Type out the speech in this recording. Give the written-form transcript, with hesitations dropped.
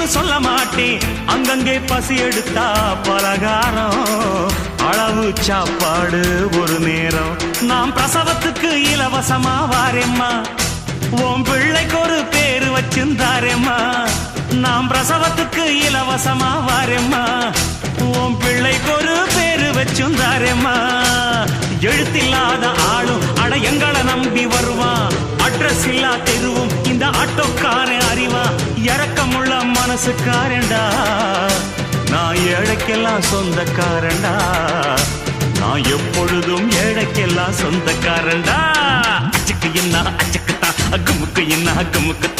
பசின்னு சொல்ல மாட்டேன். அங்கங்கே பசி எடுத்தா பலகாரம், அளவு சாப்பாடு ஒரு நேரம். நாம் பிரசவத்துக்கு இலவசமா வாரேம்மா, உன் பிள்ளைக்கு ஒரு பேரு வச்சிருந்தாரேம்மா. நாம் பிரசவத்துக்கு இலவசமா வாரேம்மா, உன் பிள்ளைக்கு ஒரு பேரு வச்சிருந்தாரேம்மா. எழுத்தில்லாத ஆளும் அட எங்களை நம்பி வருவான், அட்ரஸ் இல்லா தெருவும் இந்த ஆட்டோக்காரன் அறிவான். இறக்கமுள்ள மனசுக்காரண்டா, நான் ஏழைக்கெல்லாம் சொந்தக்காரண்டா, நான் எப்பொழுதும் ஏழைக்கெல்லாம் சொந்தக்காரண்டா. அச்சுக்கு என்ன அச்சுக்குத்தான், அக்குமுக்கு என்ன அக்குமுக்கு